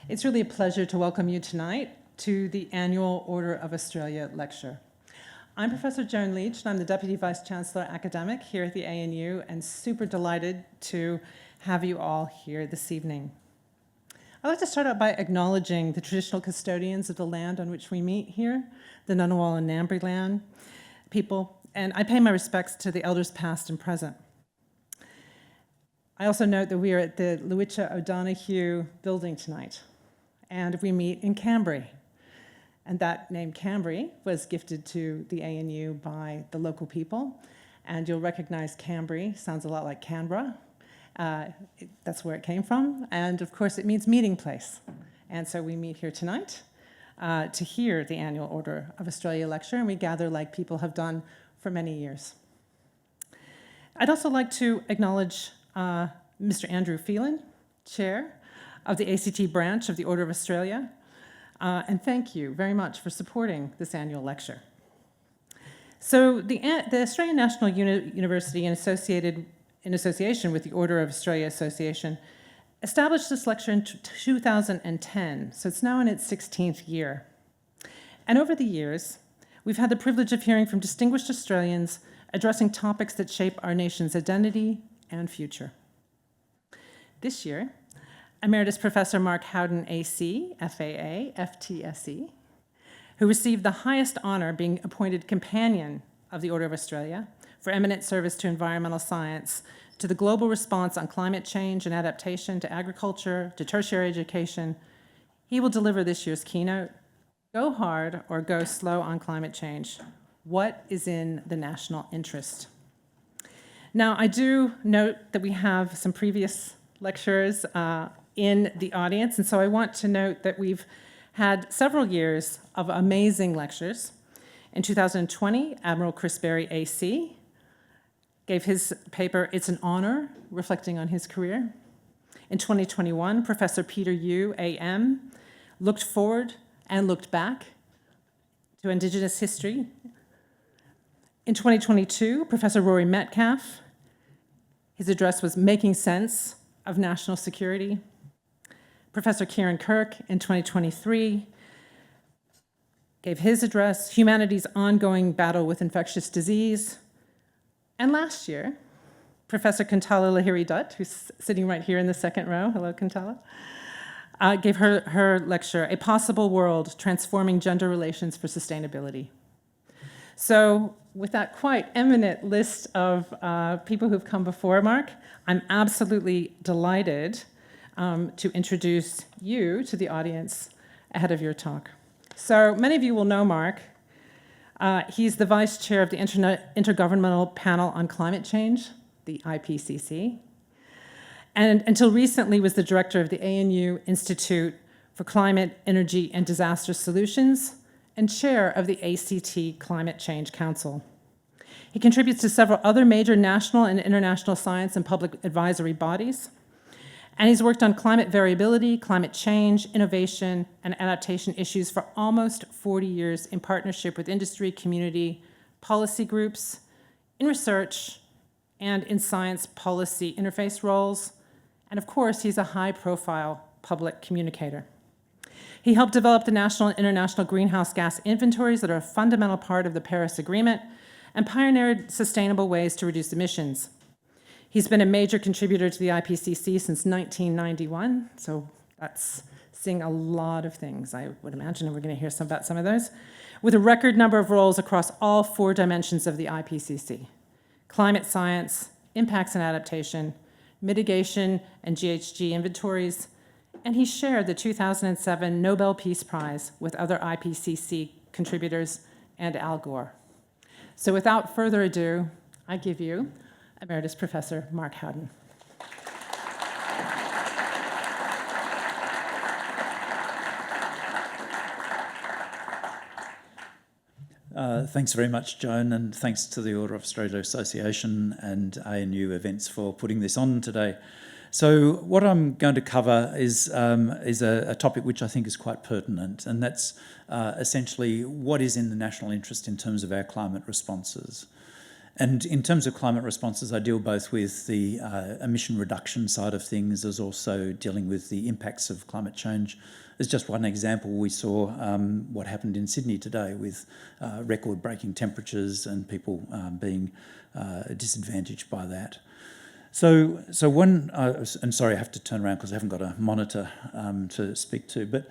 It's really a pleasure to welcome you tonight to the annual Order of Australia lecture. I'm Professor Joan Leach, and I'm the Deputy Vice Chancellor Academic here at the ANU, and super delighted to have you all here this evening. I'd like to start out by acknowledging the traditional custodians of the land on which we meet here, the Ngunnawal and Ngambri land people, and I pay my respects to the elders past and present. I also note that we are at the Lewitcha O'Donoghue building tonight, and we meet in Cambry. And that name Cambry was gifted to the ANU by the local people, and you'll recognize Cambry, sounds a lot like Canberra. That's where it came from, and of course it means meeting place. And so we meet here tonight to hear the annual Order of Australia lecture, and we gather like people have done for many years. I'd also like to acknowledge Mr. Andrew Phelan, Chair of the ACT branch of the Order of Australia, and thank you very much for supporting this annual lecture. So the Australian National University, in association with the Order of Australia Association, established this lecture in 2010, so it's now in its 16th year. And over the years, we've had the privilege of hearing from distinguished Australians addressing topics that shape our nation's identity and future. This year, Emeritus Professor Mark Howden, AC, FAA, FTSE, who received the highest honor being appointed Companion of the Order of Australia for eminent service to environmental science, to the global response on climate change and adaptation, to agriculture, to tertiary education. He will deliver this year's keynote, Go Hard or Go Slow on Climate Change. What is in the national interest? Now, I do note that we have some previous lecturers in the audience, and so I want to note that we've had several years of amazing lectures. In 2020, Admiral Chris Berry, AC, gave his paper, It's an Honor, reflecting on his career. In 2021, Professor Peter Yu, AM, looked forward and looked back to Indigenous history. In 2022, Professor Rory Metcalfe, his address was Making Sense of National Security. Professor Kieran Kirk, in 2023, gave his address, Humanity's Ongoing Battle with Infectious Disease. And last year, Professor Kuntala Lahiri Dutt, who's sitting right here in the second row, hello Kuntala, gave her lecture, A Possible World, Transforming Gender Relations for Sustainability. So with that quite eminent list of people who've come before Mark, I'm absolutely delighted to introduce you to the audience ahead of your talk. So many of you will know Mark. He's the vice chair of the Intergovernmental Panel on Climate Change, the IPCC, and until recently was the director of the ANU Institute for Climate, Energy, and Disaster Solutions, and chair of the ACT Climate Change Council. He contributes to several other major national and international science and public advisory bodies, and he's worked on climate variability, climate change, innovation, and adaptation issues for almost 40 years in partnership with industry, community, policy groups, in research, and in science policy interface roles. And of course, he's a high-profile public communicator. He helped develop the national and international greenhouse gas inventories that are a fundamental part of the Paris Agreement and pioneered sustainable ways to reduce emissions. He's been a major contributor to the IPCC since 1991, so that's seeing a lot of things, I would imagine, and we're going to hear about some of those, with a record number of roles across all 4 dimensions of the IPCC: climate science, impacts and adaptation, mitigation and GHG inventories, and he shared the 2007 Nobel Peace Prize with other IPCC contributors and Al Gore. So without further ado, I give you Emeritus Professor Mark Howden. Thanks very much, Joan, and thanks to the Order of Australia Association and ANU Events for putting this on today. So what I'm going to cover is a topic which I think is quite pertinent, and that's essentially what is in the national interest in terms of our climate responses. And in terms of climate responses, I deal both with the emission reduction side of things as also dealing with the impacts of climate change. As just one example, we saw what happened in Sydney today with record-breaking temperatures and people being disadvantaged by that. So when, and sorry, I have to turn around because I haven't got a monitor to speak to, but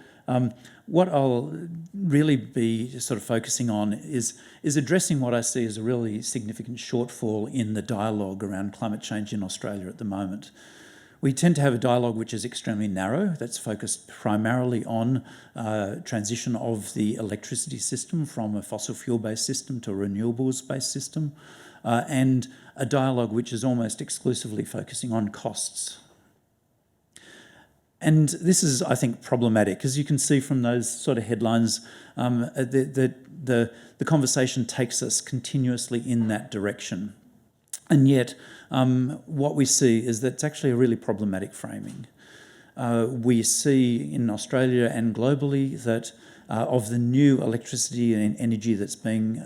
what I'll really be sort of focusing on is addressing what I see as a really significant shortfall in the dialogue around climate change in Australia at the moment. We tend to have a dialogue which is extremely narrow, that's focused primarily on transition of the electricity system from a fossil fuel-based system to a renewables-based system, and a dialogue which is almost exclusively focusing on costs. And this is, I think, problematic. As you can see from those sort of headlines, the conversation takes us continuously in that direction. And yet, what we see is that it's actually a really problematic framing. We see in Australia and globally that of the new electricity and energy that's being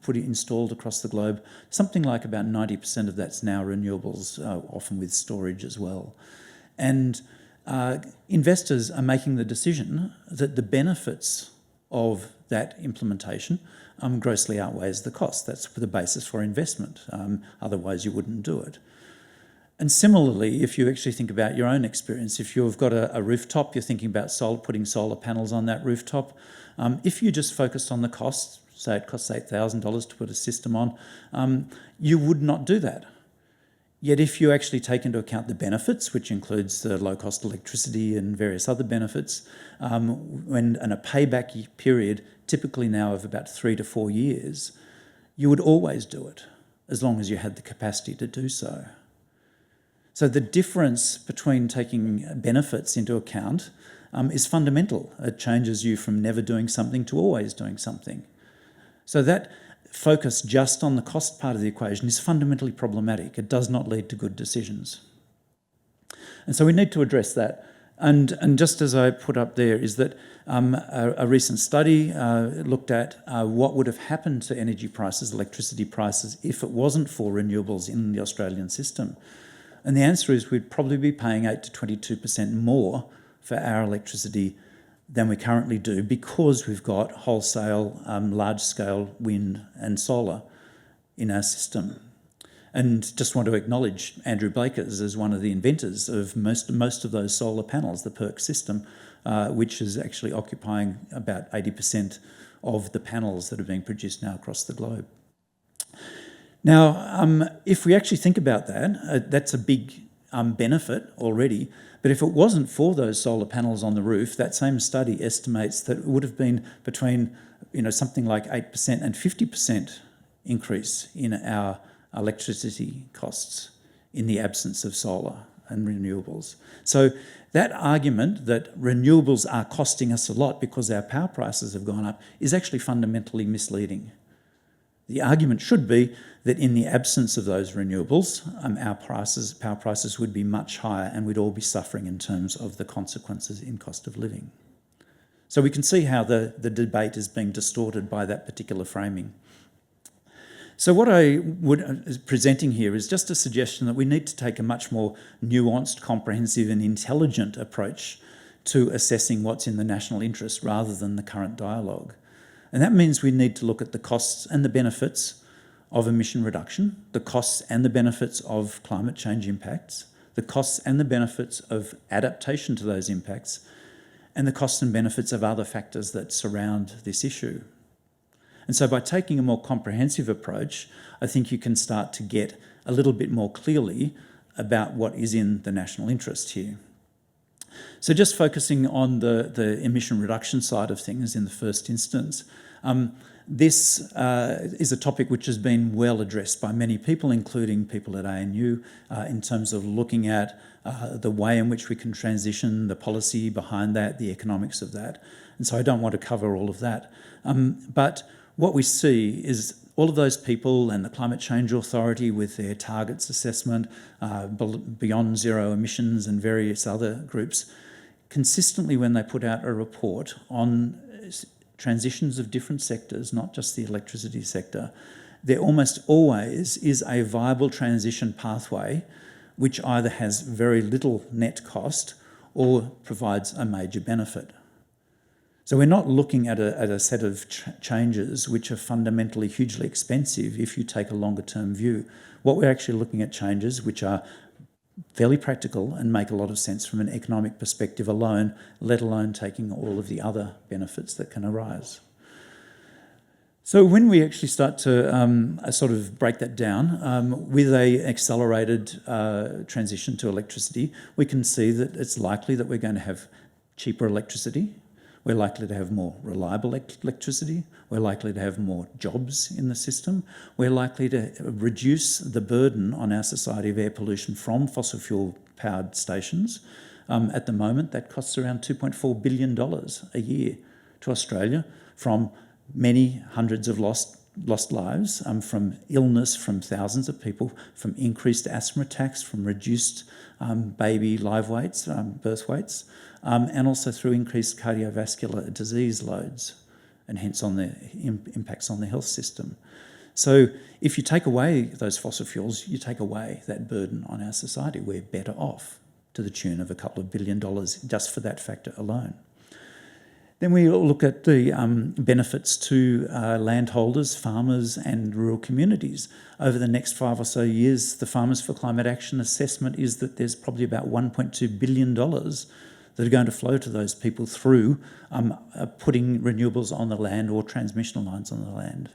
installed across the globe, something like about 90% of that's now renewables, often with storage as well. And investors are making the decision that the benefits of that implementation grossly outweighs the cost. That's the basis for investment. Otherwise, you wouldn't do it. And similarly, if you actually think about your own experience, if you've got a rooftop, you're thinking about putting solar panels on that rooftop. If you just focused on the cost, say it costs $8,000 to put a system on, you would not do that. Yet if you actually take into account the benefits, which includes the low-cost electricity and various other benefits, and a payback period typically now of about 3 to 4 years, you would always do it, as long as you had the capacity to do so. So the difference between taking benefits into account is fundamental. It changes you from never doing something to always doing something. So that focus just on the cost part of the equation is fundamentally problematic. It does not lead to good decisions. And so we need to address that. And just as I put up there is that a recent study looked at what would have happened to energy prices, electricity prices, if it wasn't for renewables in the Australian system. And the answer is we'd probably be paying 8 to 22% more for our electricity than we currently do because we've got wholesale, large-scale wind and solar in our system. And just want to acknowledge Andrew Blakers as one of the inventors of most of those solar panels, the PERC system, which is actually occupying about 80% of the panels that are being produced now across the globe. Now, if we actually think about that, that's a big benefit already. But if it wasn't for those solar panels on the roof, that same study estimates that it would have been between something like 8% and 50% increase in our electricity costs in the absence of solar and renewables. So that argument that renewables are costing us a lot because our power prices have gone up is actually fundamentally misleading. The argument should be that in the absence of those renewables, power prices would be much higher and we'd all be suffering in terms of the consequences in cost of living. So we can see how the debate is being distorted by that particular framing. So what I would presenting here is just a suggestion that we need to take a much more nuanced, comprehensive and intelligent approach to assessing what's in the national interest rather than the current dialogue. And that means we need to look at the costs and the benefits of emission reduction, the costs and the benefits of climate change impacts, the costs and the benefits of adaptation to those impacts, and the costs and benefits of other factors that surround this issue. And so by taking a more comprehensive approach, I think you can start to get a little bit more clearly about what is in the national interest here. So just focusing on the emission reduction side of things in the first instance, this is a topic which has been well addressed by many people, including people at ANU, in terms of looking at the way in which we can transition, the policy behind that, the economics of that. And so I don't want to cover all of that. But what we see is all of those people and the Climate Change Authority with their targets assessment, beyond zero emissions and various other groups, consistently when they put out a report on transitions of different sectors, not just the electricity sector, there almost always is a viable transition pathway which either has very little net cost or provides a major benefit. So we're not looking at a set of changes which are fundamentally hugely expensive if you take a longer term view. What we're actually looking at changes which are fairly practical and make a lot of sense from an economic perspective alone, let alone taking all of the other benefits that can arise. So when we actually start to sort of break that down, with a accelerated transition to electricity, we can see that it's likely that we're going to have cheaper electricity. We're likely to have more reliable electricity. We're likely to have more jobs in the system. We're likely to reduce the burden on our society of air pollution from fossil fuel powered stations. At the moment, that costs around $2.4 billion a year to Australia from many hundreds of lost lives, from illness from thousands of people, from increased asthma attacks, from reduced baby live weights, birth weights, and also through increased cardiovascular disease loads, and hence on the impacts on the health system. So if you take away those fossil fuels, you take away that burden on our society. We're better off to the tune of a couple of $2 billion just for that factor alone. Then we look at the benefits to landholders, farmers and rural communities. Over the next 5 or so years, the Farmers for Climate Action assessment is that there's probably about $1.2 billion that are going to flow to those people through putting renewables on the land or transmission lines on the land.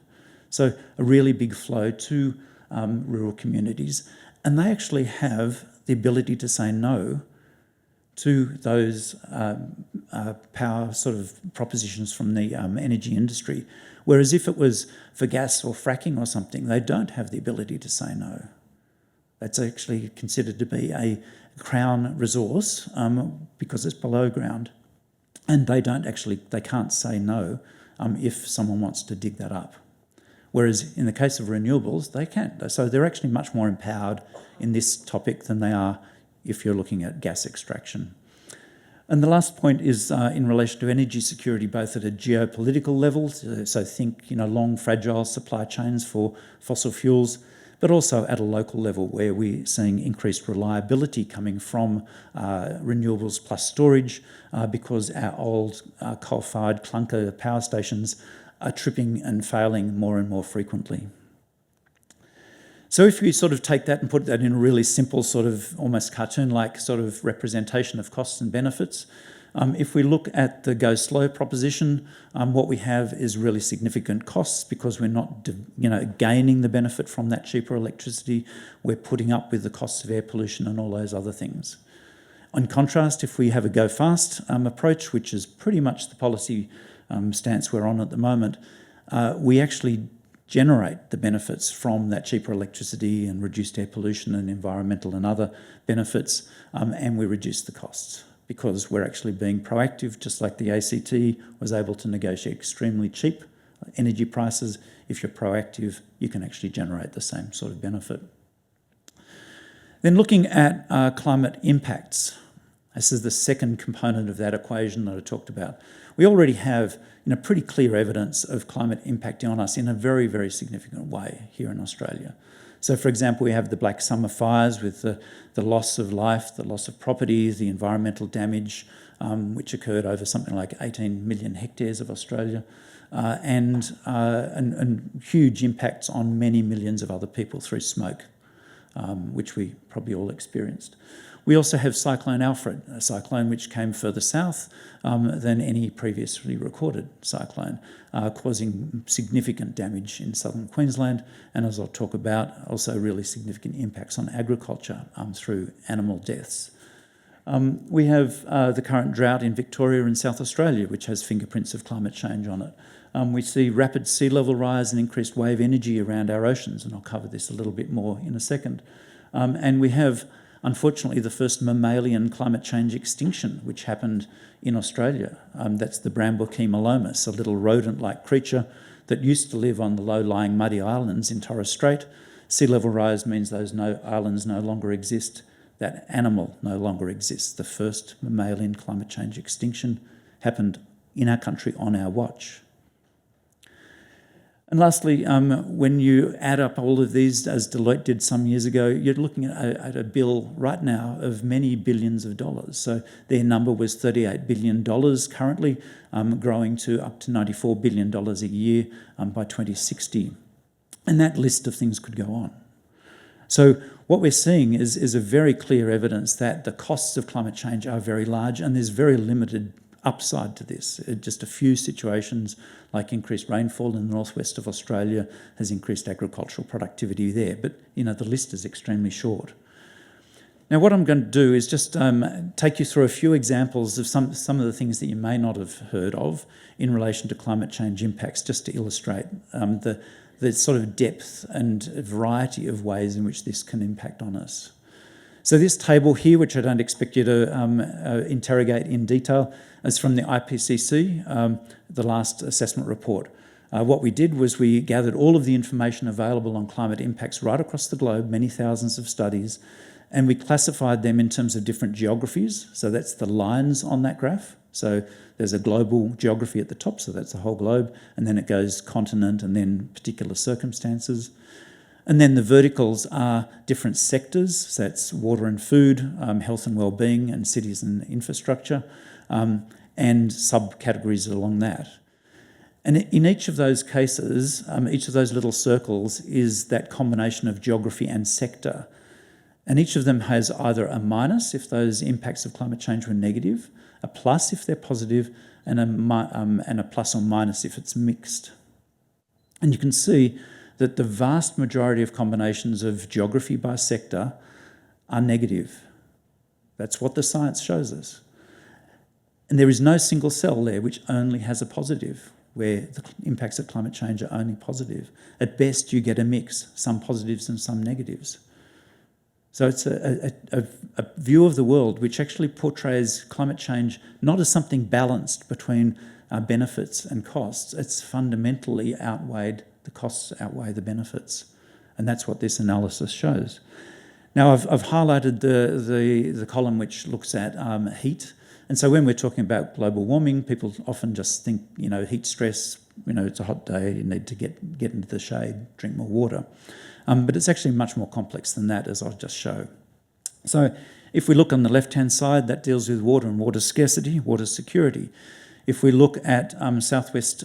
So a really big flow to rural communities. And they actually have the ability to say no to those power sort of propositions from the energy industry. Whereas if it was for gas or fracking or something, they don't have the ability to say no. That's actually considered to be a Crown resource because it's below ground. And they can't say no if someone wants to dig that up. Whereas in the case of renewables, they can. So they're actually much more empowered in this topic than they are if you're looking at gas extraction. And the last point is in relation to energy security, both at a geopolitical level, so think long, fragile supply chains for fossil fuels, but also at a local level where we're seeing increased reliability coming from renewables plus storage because our old coal-fired clunker power stations are tripping and failing more and more frequently. So if you sort of take that and put that in a really simple sort of almost cartoon-like sort of representation of costs and benefits, if we look at the go slow proposition, what we have is really significant costs because we're not gaining the benefit from that cheaper electricity. We're putting up with the costs of air pollution and all those other things. In contrast, if we have a go fast approach, which is pretty much the policy stance we're on at the moment, we actually generate the benefits from that cheaper electricity and reduced air pollution and environmental and other benefits, and we reduce the costs because we're actually being proactive, just like the ACT was able to negotiate extremely cheap energy prices. If you're proactive, you can actually generate the same sort of benefit. Then looking at climate impacts, this is the second component of that equation that I talked about. We already have pretty clear evidence of climate impacting on us in a very, very significant way here in Australia. So, for example, we have the Black Summer fires with the loss of life, the loss of property, the environmental damage, which occurred over something like 18 million hectares of Australia, and huge impacts on many millions of other people through smoke, which we probably all experienced. We also have Cyclone Alfred, a cyclone which came further south than any previously recorded cyclone, causing significant damage in southern Queensland, and as I'll talk about, also really significant impacts on agriculture through animal deaths. We have the current drought in Victoria and South Australia, which has fingerprints of climate change on it. We see rapid sea level rise and increased wave energy around our oceans, and I'll cover this a little bit more in a second. And we have, unfortunately, the first mammalian climate change extinction, which happened in Australia. That's the Bramble-key malomus, a little rodent-like creature that used to live on the low-lying muddy islands in Torres Strait. Sea level rise means those islands no longer exist. That animal no longer exists. The first mammalian climate change extinction happened in our country on our watch. And lastly, when you add up all of these, as Deloitte did some years ago, you're looking at a bill right now of many billions of dollars. So their number was $38 billion currently, growing to up to $94 billion a year by 2060. And that list of things could go on. So what we're seeing is a very clear evidence that the costs of climate change are very large, and there's very limited upside to this. Just a few situations like increased rainfall in the northwest of Australia has increased agricultural productivity there, but the list is extremely short. Now what I'm going to do is just take you through a few examples of some of the things that you may not have heard of in relation to climate change impacts, just to illustrate the sort of depth and variety of ways in which this can impact on us. So this table here, which I don't expect you to interrogate in detail, is from the IPCC, the last assessment report. What we did was we gathered all of the information available on climate impacts right across the globe, many thousands of studies, and we classified them in terms of different geographies. So that's the lines on that graph. So there's a global geography at the top, so that's the whole globe, and then it goes continent and then particular circumstances. And then the verticals are different sectors, so that's water and food, health and well-being, and cities and infrastructure, and subcategories along that. And in each of those cases, each of those little circles is that combination of geography and sector. And each of them has either a minus if those impacts of climate change were negative, a plus if they're positive, and a plus or minus if it's mixed. And you can see that the vast majority of combinations of geography by sector are negative. That's what the science shows us. And there is no single cell there which only has a positive, where the impacts of climate change are only positive. At best, you get a mix, some positives and some negatives. So it's a view of the world which actually portrays climate change not as something balanced between benefits and costs. It's fundamentally the costs outweigh the benefits. And that's what this analysis shows. Now, I've highlighted the column which looks at heat. And so when we're talking about global warming, people often just think, heat stress, it's a hot day, you need to get into the shade, drink more water. But it's actually much more complex than that, as I'll just show. So if we look on the left-hand side, that deals with water and water scarcity, water security. If we look at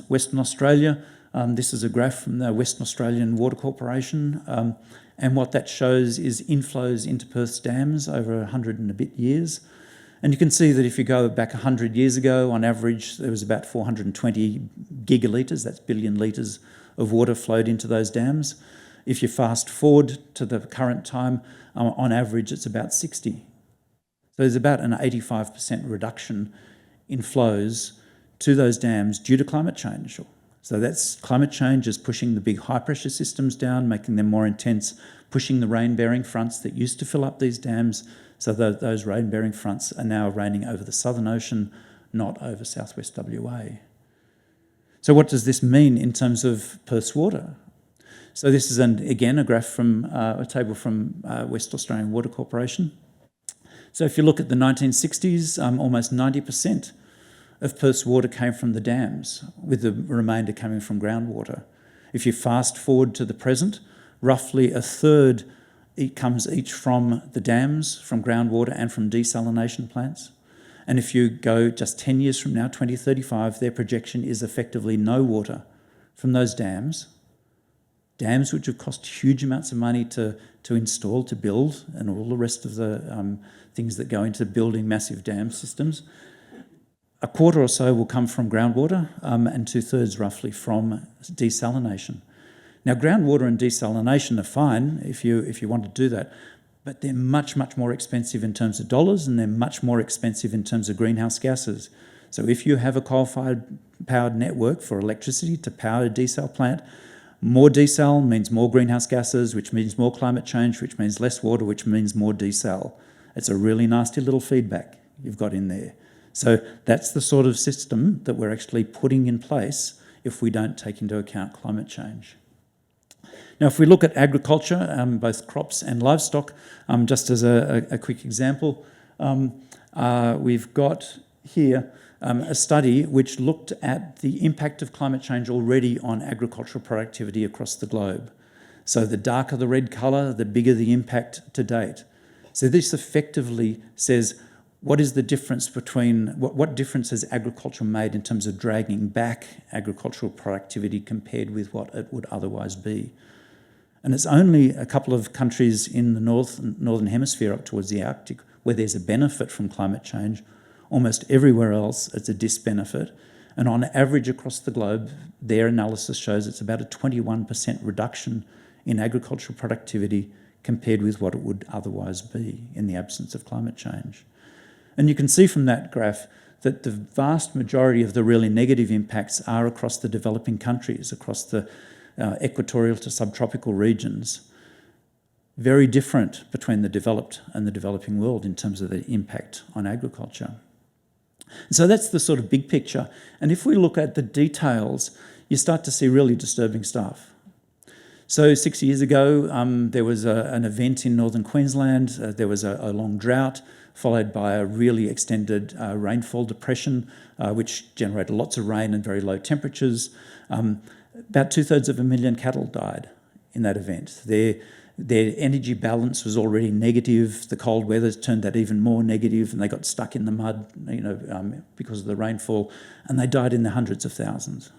Western Australia, this is a graph from the Western Australian Water Corporation, and what that shows is inflows into Perth's dams over 100 and a bit years. And you can see that if you go back 100 years ago, on average, there was about 420 gigalitres, that's billion litres of water flowed into those dams. If you fast forward to the current time, on average, it's about 60. So there's about an 85% reduction in flows to those dams due to climate change. So that's climate change is pushing the big high-pressure systems down, making them more intense, pushing the rain-bearing fronts that used to fill up these dams. So those rain-bearing fronts are now raining over the Southern Ocean, not over southwest WA. So what does this mean in terms of Perth's water? So this is, again, a graph from a table from West Australian Water Corporation. So if you look at the 1960s, almost 90% of Perth's water came from the dams, with the remainder coming from groundwater. If you fast forward to the present, roughly a third comes each from the dams, from groundwater and from desalination plants. And if you go just 10 years from now, 2035, their projection is effectively no water from those dams which have cost huge amounts of money to install, to build, and all the rest of the things that go into building massive dam systems. A quarter or so will come from groundwater, and 2/3 roughly from desalination. Now, groundwater and desalination are fine if you want to do that, but they're much, much more expensive in terms of dollars, and they're much more expensive in terms of greenhouse gases. So if you have a coal-fired powered network for electricity to power a desal plant, more desal means more greenhouse gases, which means more climate change, which means less water, which means more desal. It's a really nasty little feedback you've got in there. So that's the sort of system that we're actually putting in place if we don't take into account climate change. Now, if we look at agriculture, both crops and livestock, just as a quick example, we've got here a study which looked at the impact of climate change already on agricultural productivity across the globe. So the darker the red colour, the bigger the impact to date. So this effectively says, what is the difference between, what difference has agriculture made in terms of dragging back agricultural productivity compared with what it would otherwise be? And it's only a couple of countries in the northern hemisphere up towards the Arctic where there's a benefit from climate change. Almost everywhere else, it's a disbenefit. And on average across the globe, their analysis shows it's about a 21% reduction in agricultural productivity compared with what it would otherwise be in the absence of climate change. And you can see from that graph that the vast majority of the really negative impacts are across the developing countries, across the equatorial to subtropical regions. Very different between the developed and the developing world in terms of the impact on agriculture. So that's the sort of big picture. And if we look at the details, you start to see really disturbing stuff. So 6 years ago, there was an event in northern Queensland. There was a long drought, followed by a really extended rainfall depression, which generated lots of rain and very low temperatures. About 2/3 of a million cattle died in that event. Their energy balance was already negative. The cold weather turned that even more negative, and they got stuck in the mud, because of the rainfall, and they died in the hundreds of thousands.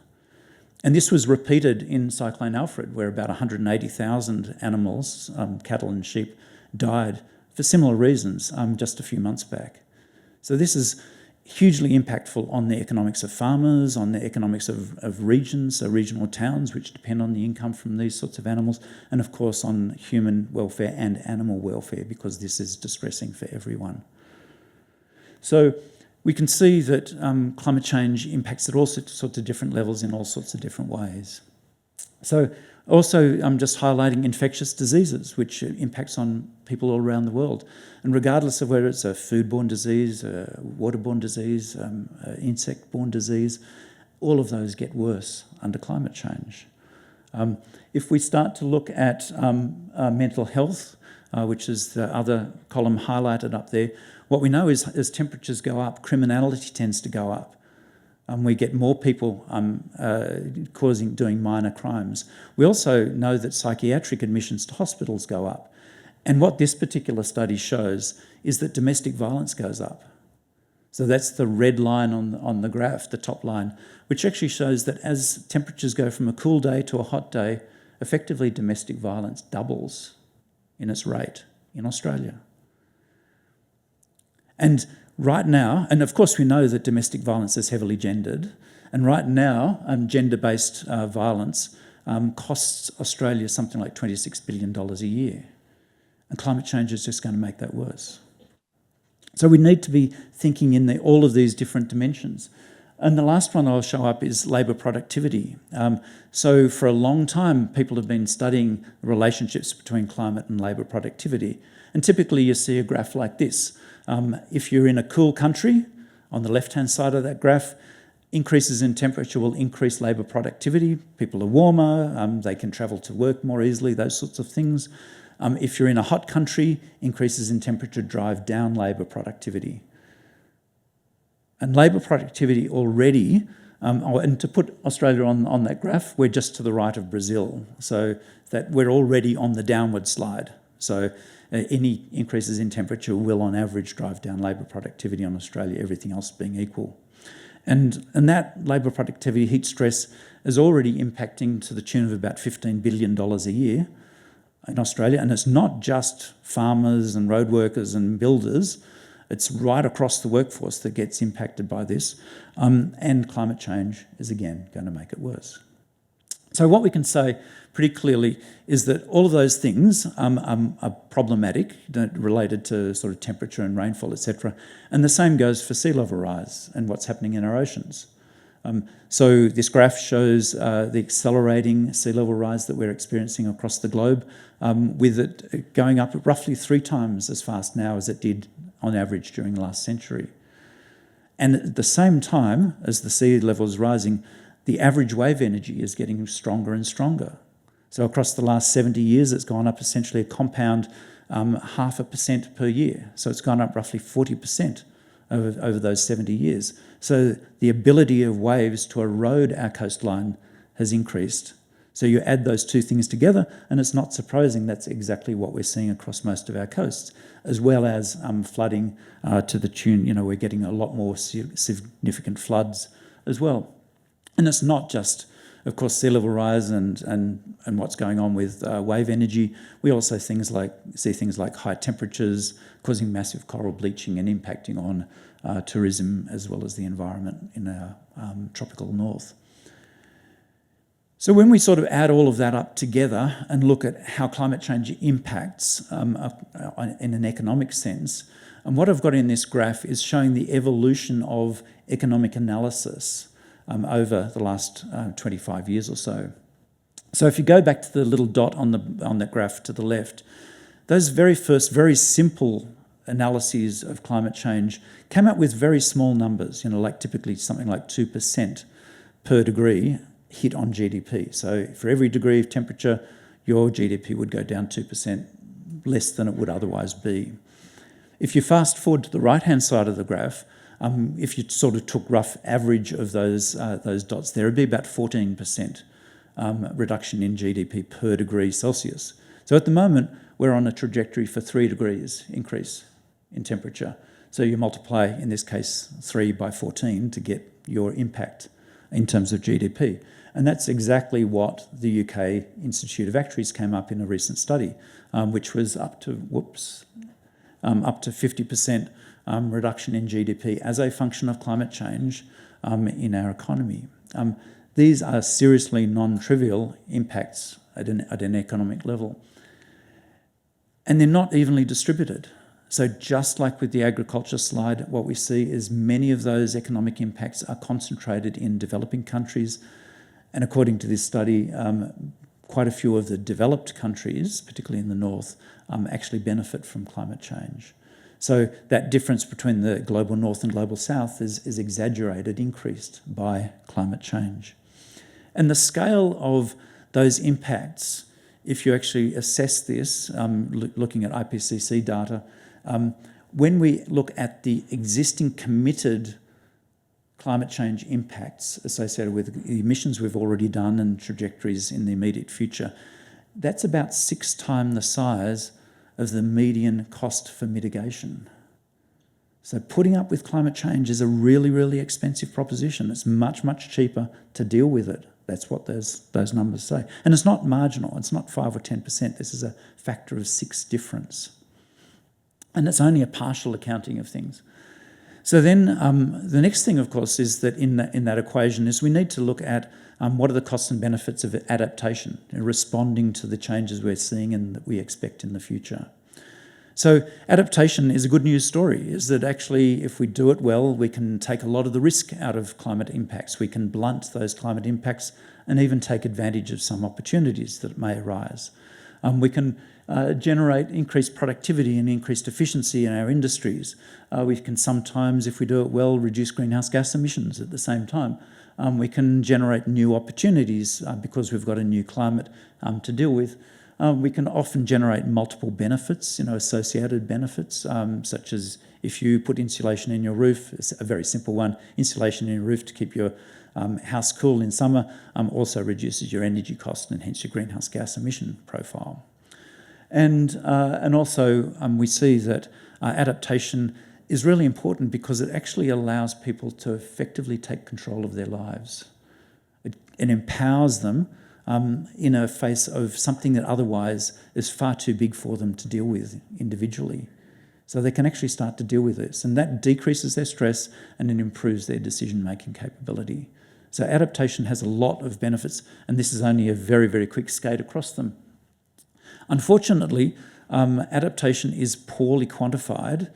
And this was repeated in Cyclone Alfred, where about 180,000 animals, cattle and sheep, died for similar reasons just a few months back. So this is hugely impactful on the economics of farmers, on the economics of regions, so regional towns which depend on the income from these sorts of animals, and of course on human welfare and animal welfare, because this is distressing for everyone. So we can see that climate change impacts at all sorts of different levels in all sorts of different ways. So also, I'm just highlighting infectious diseases, which impacts on people all around the world. And regardless of whether it's a foodborne disease, a waterborne disease, insect-borne disease, all of those get worse under climate change. If we start to look at mental health, which is the other column highlighted up there, what we know is as temperatures go up, criminality tends to go up. We get more people doing minor crimes. We also know that psychiatric admissions to hospitals go up. And what this particular study shows is that domestic violence goes up. So that's the red line on the graph, the top line, which actually shows that as temperatures go from a cool day to a hot day, effectively domestic violence doubles in its rate in Australia. And right now, and of course we know that domestic violence is heavily gendered, and right now gender-based violence costs Australia something like $26 billion a year. And climate change is just going to make that worse. So we need to be thinking in all of these different dimensions. And the last one I'll show up is labour productivity. So for a long time, people have been studying the relationships between climate and labour productivity. And typically you see a graph like this. If you're in a cool country, on the left-hand side of that graph, increases in temperature will increase labour productivity. People are warmer, they can travel to work more easily, those sorts of things. If you're in a hot country, increases in temperature drive down labour productivity. And labour productivity already, and to put Australia on that graph, we're just to the right of Brazil, so that we're already on the downward slide. So any increases in temperature will on average drive down labour productivity on Australia, everything else being equal. And that labour productivity heat stress is already impacting to the tune of about $15 billion a year in Australia. And it's not just farmers and road workers and builders, it's right across the workforce that gets impacted by this. And climate change is again going to make it worse. So what we can say pretty clearly is that all of those things are problematic, related to sort of temperature and rainfall, etc. And the same goes for sea level rise and what's happening in our oceans. So this graph shows the accelerating sea level rise that we're experiencing across the globe, with it going up roughly 3 times as fast now as it did on average during the last century. And at the same time as the sea level is rising, the average wave energy is getting stronger and stronger. So across the last 70 years, it's gone up essentially a compound 0.5% per year. So it's gone up roughly 40% over those 70 years. So the ability of waves to erode our coastline has increased. So you add those two things together, and it's not surprising that's exactly what we're seeing across most of our coasts, as well as flooding to the tune, we're getting a lot more significant floods as well. And it's not just, of course, sea level rise and what's going on with wave energy. We also see things like high temperatures causing massive coral bleaching and impacting on tourism as well as the environment in our tropical north. So when we sort of add all of that up together and look at how climate change impacts in an economic sense, and what I've got in this graph is showing the evolution of economic analysis over the last 25 years or so. So if you go back to the little dot on the graph to the left, those very first, very simple analyses of climate change came up with very small numbers, like typically something like 2% per degree hit on GDP. So for every degree of temperature, your GDP would go down 2% less than it would otherwise be. If you fast forward to the right-hand side of the graph, if you sort of took rough average of those dots, there would be about 14% reduction in GDP per degree Celsius. So at the moment, we're on a trajectory for 3 degrees increase in temperature. So you multiply, in this case, 3 by 14 to get your impact in terms of GDP. And that's exactly what the UK Institute of Actuaries came up in a recent study, which was up to 50% reduction in GDP as a function of climate change in our economy. These are seriously non-trivial impacts at an economic level. And they're not evenly distributed. So just like with the agriculture slide, what we see is many of those economic impacts are concentrated in developing countries. And according to this study, quite a few of the developed countries, particularly in the north, actually benefit from climate change. So that difference between the global north and global south is exaggerated, increased by climate change. And the scale of those impacts, if you actually assess this, looking at IPCC data, when we look at the existing committed climate change impacts associated with the emissions we've already done and trajectories in the immediate future, that's about 6 times the size of the median cost for mitigation. So putting up with climate change is a really, really expensive proposition. It's much, much cheaper to deal with it. That's what those numbers say. And it's not marginal. It's not 5 or 10%. This is a factor of 6 difference. And it's only a partial accounting of things. So then the next thing, of course, is that in that equation is we need to look at what are the costs and benefits of adaptation, responding to the changes we're seeing and that we expect in the future. So adaptation is a good news story, is that actually if we do it well, we can take a lot of the risk out of climate impacts. We can blunt those climate impacts and even take advantage of some opportunities that may arise. We can generate increased productivity and increased efficiency in our industries. We can sometimes, if we do it well, reduce greenhouse gas emissions at the same time. We can generate new opportunities because we've got a new climate to deal with. We can often generate multiple benefits, associated benefits, such as if you put insulation in your roof, it's a very simple one, insulation in your roof to keep your house cool in summer also reduces your energy cost and hence your greenhouse gas emission profile. And also we see that adaptation is really important because it actually allows people to effectively take control of their lives. It empowers them in a face of something that otherwise is far too big for them to deal with individually. So they can actually start to deal with this, and that decreases their stress and it improves their decision-making capability. So adaptation has a lot of benefits, and this is only a very, very quick skate across them. Unfortunately, adaptation is poorly quantified,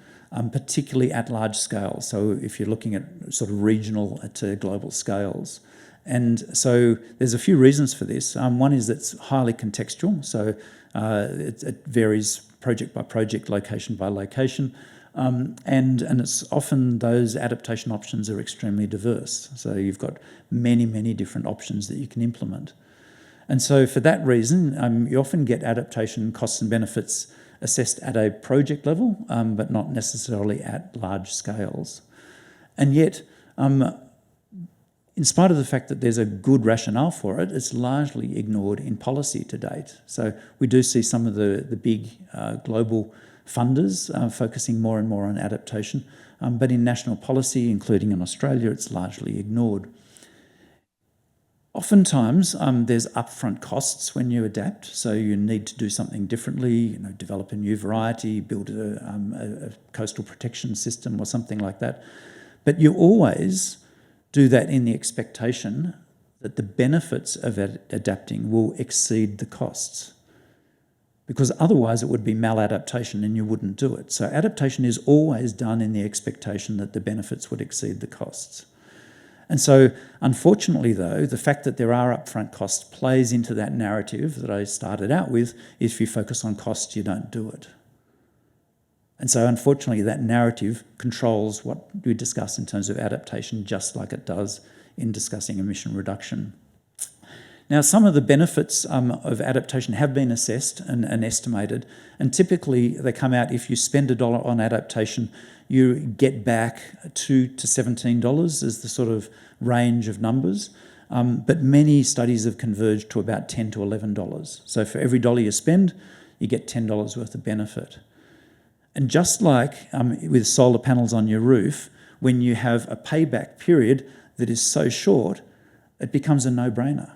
particularly at large scale. So if you're looking at sort of regional to global scales. And so there's a few reasons for this. One is it's highly contextual, so it varies project by project, location by location, and it's often those adaptation options are extremely diverse. So you've got many, many different options that you can implement. And so for that reason, you often get adaptation costs and benefits assessed at a project level, but not necessarily at large scales. And yet, in spite of the fact that there's a good rationale for it, it's largely ignored in policy to date. So we do see some of the big global funders focusing more and more on adaptation, but in national policy, including in Australia, it's largely ignored. Oftentimes, there's upfront costs when you adapt, so you need to do something differently, develop a new variety, build a coastal protection system or something like that. But you always do that in the expectation that the benefits of adapting will exceed the costs, because otherwise it would be maladaptation and you wouldn't do it. So adaptation is always done in the expectation that the benefits would exceed the costs. And so, unfortunately though, the fact that there are upfront costs plays into that narrative that I started out with. If you focus on costs, you don't do it. And so, unfortunately, that narrative controls what we discuss in terms of adaptation, just like it does in discussing emission reduction. Now, some of the benefits of adaptation have been assessed and estimated, and typically they come out if you spend $1 on adaptation, you get back $2 to $17 is the sort of range of numbers. But many studies have converged to about $10 to $11. So for every dollar you spend, you get $10 worth of benefit. And just like with solar panels on your roof, when you have a payback period that is so short, it becomes a no-brainer.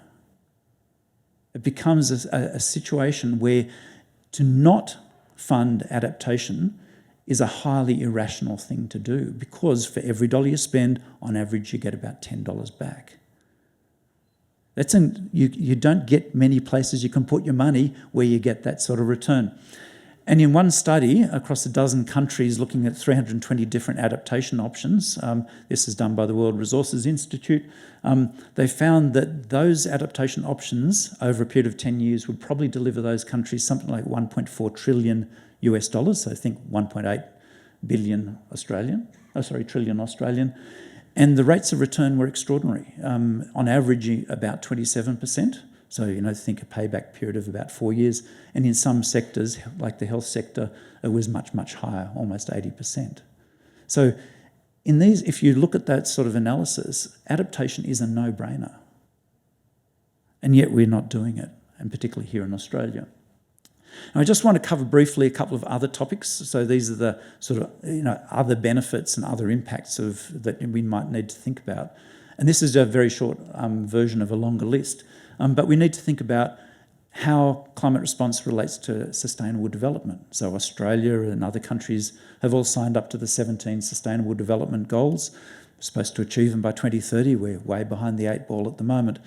It becomes a situation where to not fund adaptation is a highly irrational thing to do, because for every dollar you spend, on average you get about $10 back. You don't get many places you can put your money where you get that sort of return. And in one study across a dozen countries looking at 320 different adaptation options, this is done by the World Resources Institute, they found that those adaptation options over a period of 10 years would probably deliver those countries something like 1.4 trillion US dollars, so I think 1.8 billion trillion Australian. And the rates of return were extraordinary, on average about 27%. So, think a payback period of about 4 years. And in some sectors, like the health sector, it was much, much higher, almost 80%. So if you look at that sort of analysis, adaptation is a no-brainer. And yet we're not doing it, and particularly here in Australia. Now, I just want to cover briefly a couple of other topics. So these are the sort of, other benefits and other impacts that we might need to think about. And this is a very short version of a longer list. But we need to think about how climate response relates to sustainable development. So Australia and other countries have all signed up to the 17 Sustainable Development Goals. We're supposed to achieve them by 2030. We're way behind the 8 ball at the moment.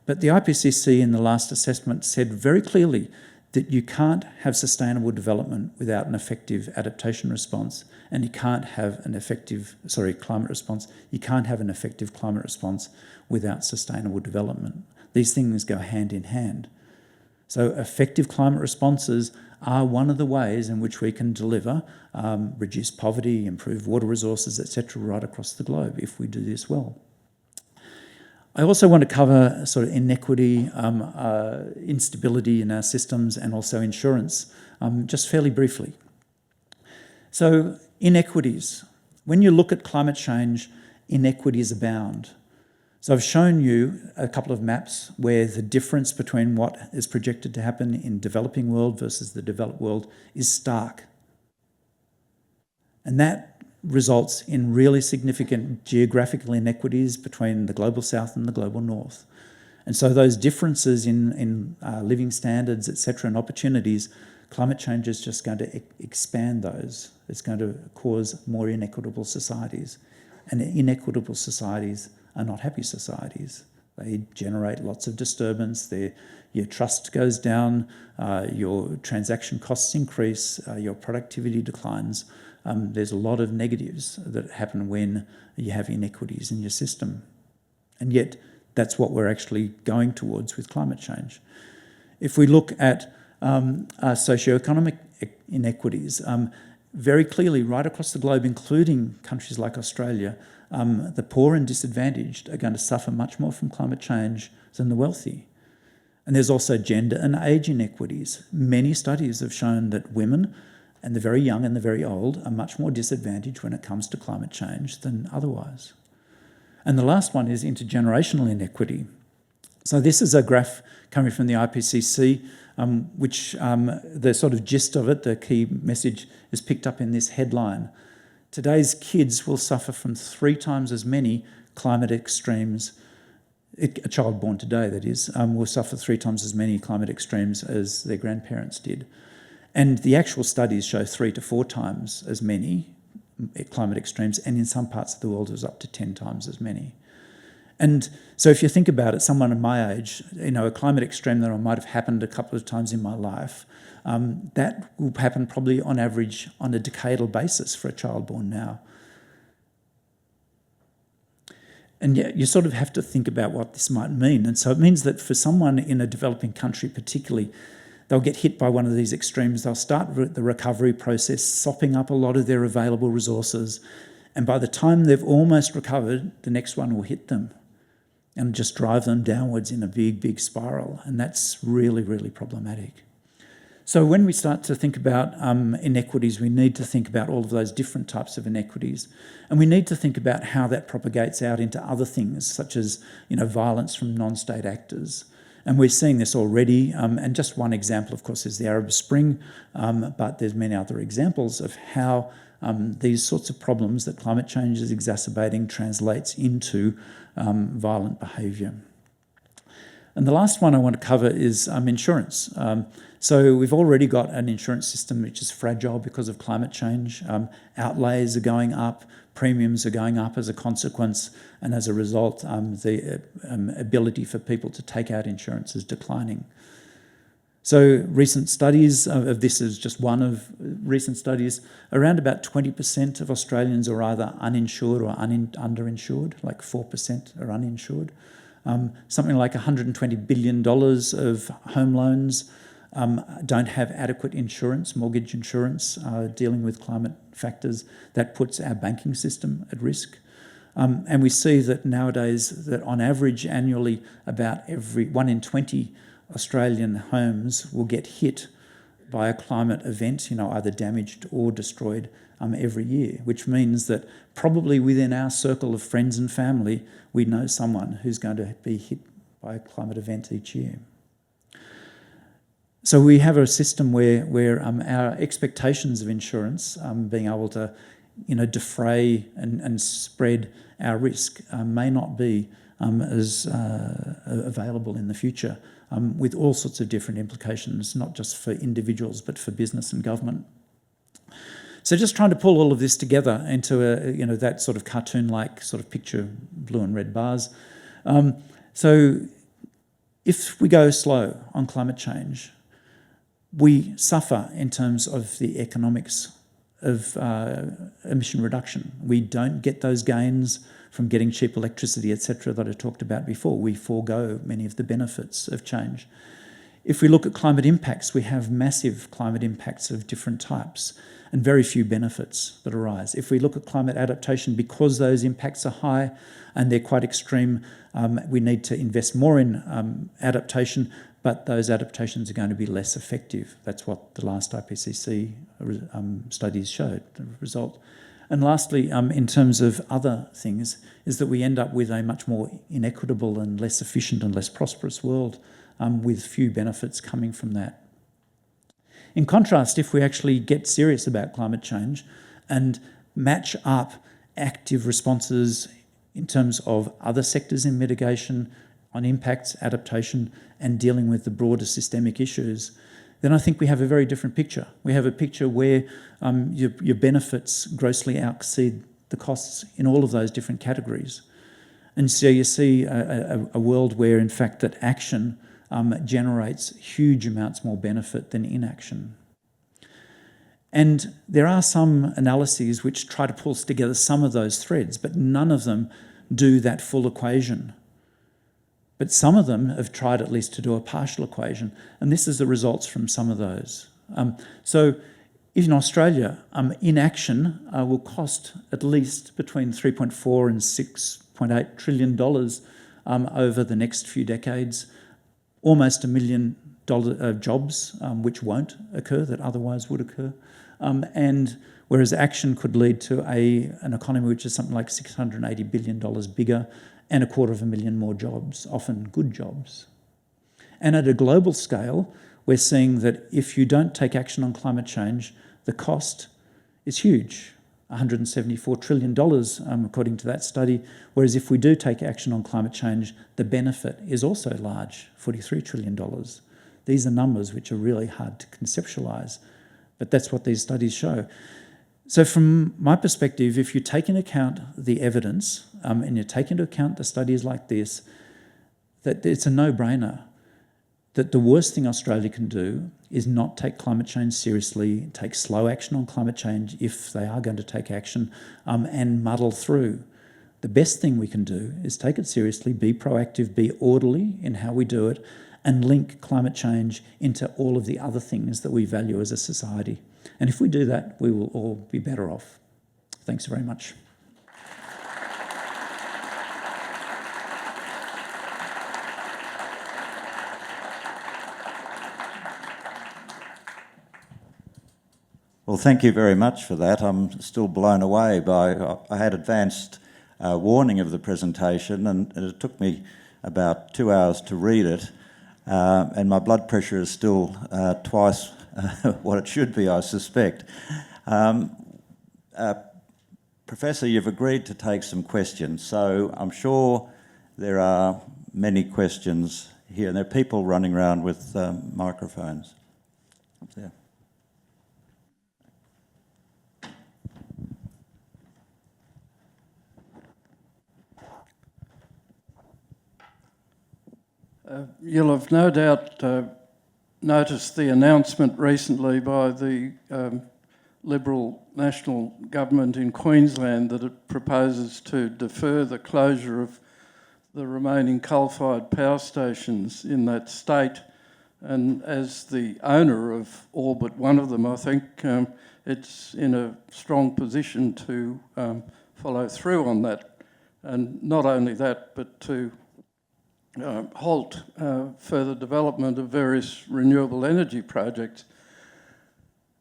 But the IPCC in the last assessment said very clearly that you can't have sustainable development without an effective adaptation response, and you can't have an effective, climate response. You can't have an effective climate response without sustainable development. These things go hand in hand. So effective climate responses are one of the ways in which we can deliver, reduce poverty, improve water resources, etc., right across the globe if we do this well. I also want to cover sort of inequity, instability in our systems, and also insurance, just fairly briefly. So inequities. When you look at climate change, inequities abound. So I've shown you a couple of maps where the difference between what is projected to happen in developing world versus the developed world is stark. And that results in really significant geographical inequities between the global south and the global north. And so those differences in living standards, etc., and opportunities, climate change is just going to expand those. It's going to cause more inequitable societies. And inequitable societies are not happy societies. They generate lots of disturbance. Your trust goes down, your transaction costs increase, your productivity declines. There's a lot of negatives that happen when you have inequities in your system. And yet, that's what we're actually going towards with climate change. If we look at socioeconomic inequities, very clearly right across the globe, including countries like Australia, the poor and disadvantaged are going to suffer much more from climate change than the wealthy. And there's also gender and age inequities. Many studies have shown that women, and the very young and the very old, are much more disadvantaged when it comes to climate change than otherwise. And the last one is intergenerational inequity. So this is a graph coming from the IPCC, which the sort of gist of it, the key message, is picked up in this headline. Today's kids will suffer from 3 times as many climate extremes. A child born today, that is, will suffer 3 times as many climate extremes as their grandparents did. And the actual studies show 3 to 4 times as many climate extremes, and in some parts of the world it was up to 10 times as many. And so if you think about it, someone of my age, a climate extreme that might have happened a couple of times in my life, that will happen probably on average on a decadal basis for a child born now. And yet you sort of have to think about what this might mean. And so it means that for someone in a developing country particularly, they'll get hit by one of these extremes. They'll start the recovery process, sopping up a lot of their available resources. And by the time they've almost recovered, the next one will hit them and just drive them downwards in a big, big spiral. And that's really, really problematic. So when we start to think about inequities, we need to think about all of those different types of inequities. And we need to think about how that propagates out into other things, such as violence from non-state actors. And we're seeing this already. And just one example, of course, is the Arab Spring. But there's many other examples of how these sorts of problems that climate change is exacerbating translates into violent behaviour. And the last one I want to cover is insurance. So we've already got an insurance system which is fragile because of climate change. Outlays are going up, premiums are going up as a consequence, and as a result, the ability for people to take out insurance is declining. So recent studies of this is just one of recent studies. Around about 20% of Australians are either uninsured or underinsured, like 4% are uninsured. Something like $120 billion of home loans don't have adequate insurance, mortgage insurance, dealing with climate factors. That puts our banking system at risk. And we see that nowadays that on average annually about 1 in 20 Australian homes will get hit by a climate event, either damaged or destroyed every year, which means that probably within our circle of friends and family, we know someone who's going to be hit by a climate event each year. So we have a system where our expectations of insurance, being able to defray and spread our risk, may not be as available in the future, with all sorts of different implications, not just for individuals, but for business and government. So just trying to pull all of this together into that sort of cartoon-like sort of picture, blue and red bars. So if we go slow on climate change, we suffer in terms of the economics of emission reduction. We don't get those gains from getting cheap electricity, etc., that I talked about before. We forego many of the benefits of change. If we look at climate impacts, we have massive climate impacts of different types and very few benefits that arise. If we look at climate adaptation, because those impacts are high and they're quite extreme, we need to invest more in adaptation, but those adaptations are going to be less effective. That's what the last IPCC studies showed, the result. And lastly, in terms of other things, is that we end up with a much more inequitable and less efficient and less prosperous world with few benefits coming from that. In contrast, if we actually get serious about climate change and match up active responses in terms of other sectors in mitigation, on impacts, adaptation, and dealing with the broader systemic issues, then I think we have a very different picture. We have a picture where your benefits grossly exceed the costs in all of those different categories. And so you see a world where, in fact, that action generates huge amounts more benefit than inaction. And there are some analyses which try to pull together some of those threads, but none of them do that full equation. But some of them have tried at least to do a partial equation, and this is the results from some of those. So in Australia, inaction will cost at least between $3.4 and $6.8 trillion over the next few decades. almost $1 million jobs which won't occur that otherwise would occur. And whereas action could lead to an economy which is something like $680 billion bigger and 250,000 more jobs, often good jobs. And at a global scale, we're seeing that if you don't take action on climate change, the cost is huge, $174 trillion, according to that study, whereas if we do take action on climate change, the benefit is also large, $43 trillion. These are numbers which are really hard to conceptualise, but that's what these studies show. So from my perspective, if you take into account the evidence and you take into account the studies like this, that it's a no-brainer that the worst thing Australia can do is not take climate change seriously, take slow action on climate change if they are going to take action, and muddle through. The best thing we can do is take it seriously, be proactive, be orderly in how we do it, and link climate change into all of the other things that we value as a society. And if we do that, we will all be better off. Thanks very much. Well, thank you very much for that. I'm still blown away by... I had advanced warning of the presentation, and it took me about 2 hours to read it, and my blood pressure is still twice what it should be, I suspect. Professor, you've agreed to take some questions, so I'm sure there are many questions here, and there are people running around with microphones. Up there. You'll have no doubt noticed the announcement recently by the Liberal National Government in Queensland that it proposes to defer the closure of the remaining coal-fired power stations in that state. And as the owner of all but one of them, I think it's in a strong position to follow through on that. And not only that, but to halt further development of various renewable energy projects.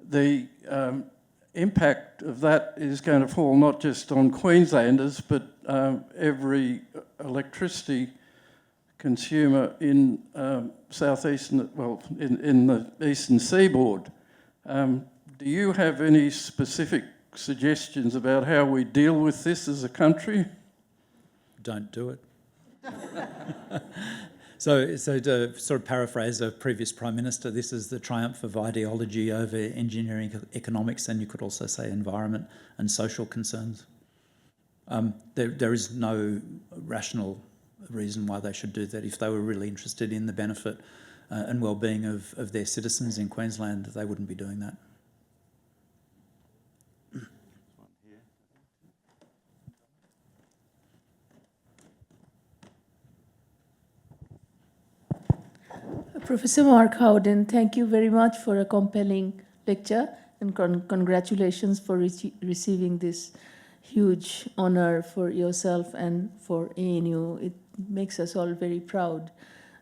The impact of that is going to fall not just on Queenslanders, but every electricity consumer in southeastern, well, in the eastern seaboard. Do you have any specific suggestions about how we deal with this as a country? Don't do it. So to sort of paraphrase a previous Prime Minister, this is the triumph of ideology over engineering, economics, and you could also say environment and social concerns. There is no rational reason why they should do that. If they were really interested in the benefit and well-being of their citizens in Queensland, they wouldn't be doing that. Professor Mark Howden, thank you very much for a compelling lecture, and congratulations for receiving this huge honor for yourself and for ANU. It makes us all very proud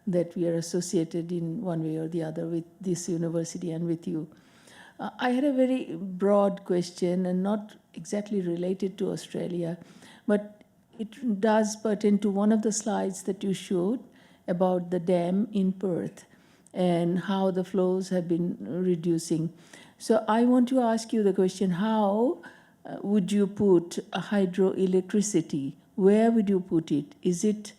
that we are associated in one way or the other with this university and with you. I had a very broad question and not exactly related to Australia, but it does pertain to one of the slides that you showed about the dam in Perth and how the flows have been reducing. So I want to ask you the question, how would you put a hydroelectricity? Where would you put it? Is it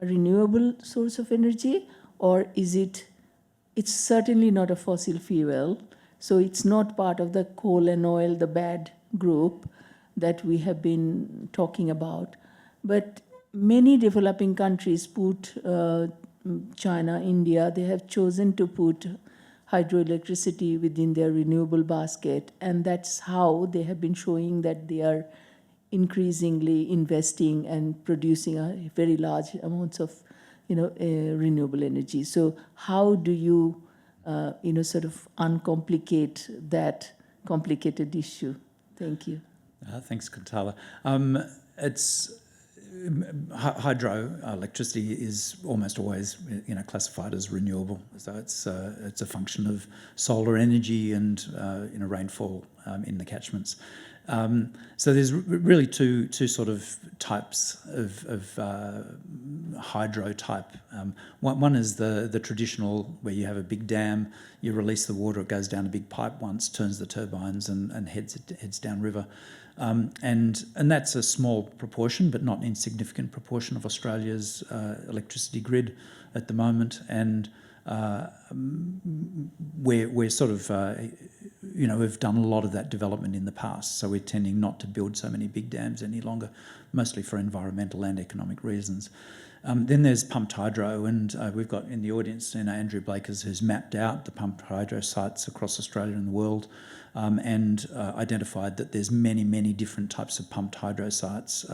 a renewable source of energy, or is it's certainly not a fossil fuel, so it's not part of the coal and oil, the bad group that we have been talking about. But many developing countries put China, India, they have chosen to put hydroelectricity within their renewable basket, and that's how they have been showing that they are increasingly investing and producing a very large amounts of, renewable energy. So how do you, sort of uncomplicate that complicated issue? Thank you. Thanks, Kantala. It's hydroelectricity is almost always, classified as renewable. So it's a function of solar energy and rainfall in the catchments. So there's really two sort of types of hydro type. One is the traditional, where you have a big dam, you release the water, it goes down a big pipe once, turns the turbines and heads downriver. And that's a small proportion, but not insignificant proportion of Australia's electricity grid at the moment. And we're sort of, we've done a lot of that development in the past. So we're tending not to build so many big dams any longer, mostly for environmental and economic reasons. Then there's pumped hydro, and we've got in the audience Andrew Blakers, who's mapped out the pumped hydro sites across Australia and the world, and identified that there's many, many different types of pumped hydro sites.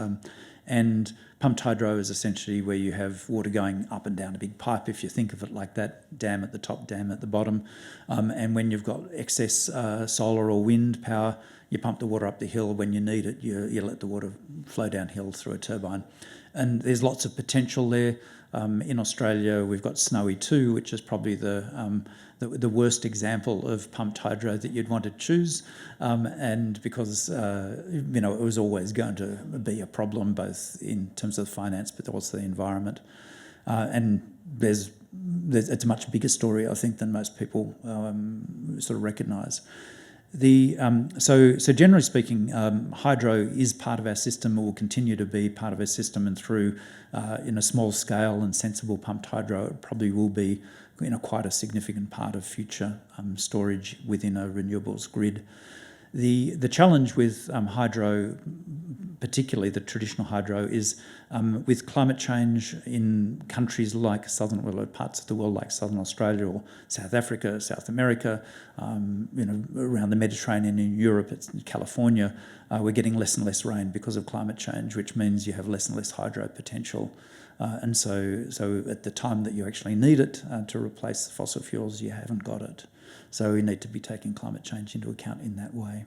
And pumped hydro is essentially where you have water going up and down a big pipe, if you think of it like that, dam at the top, dam at the bottom. And when you've got excess solar or wind power, you pump the water up the hill. When you need it, you let the water flow downhill through a turbine. And there's lots of potential there. In Australia, we've got Snowy 2, which is probably the worst example of pumped hydro that you'd want to choose, and because it was always going to be a problem, both in terms of finance but also the environment. And it's a much bigger story, I think, than most people sort of recognise. So generally speaking, hydro is part of our system, or will continue to be part of our system, and through in a small scale and sensible pumped hydro, it probably will be quite a significant part of future storage within a renewables grid. The challenge with hydro, particularly the traditional hydro, is with climate change in countries like parts of the world like Southern Australia or South Africa, South America, around the Mediterranean, in Europe, it's California, we're getting less and less rain because of climate change, which means you have less and less hydro potential. And so at the time that you actually need it to replace the fossil fuels, you haven't got it. So we need to be taking climate change into account in that way.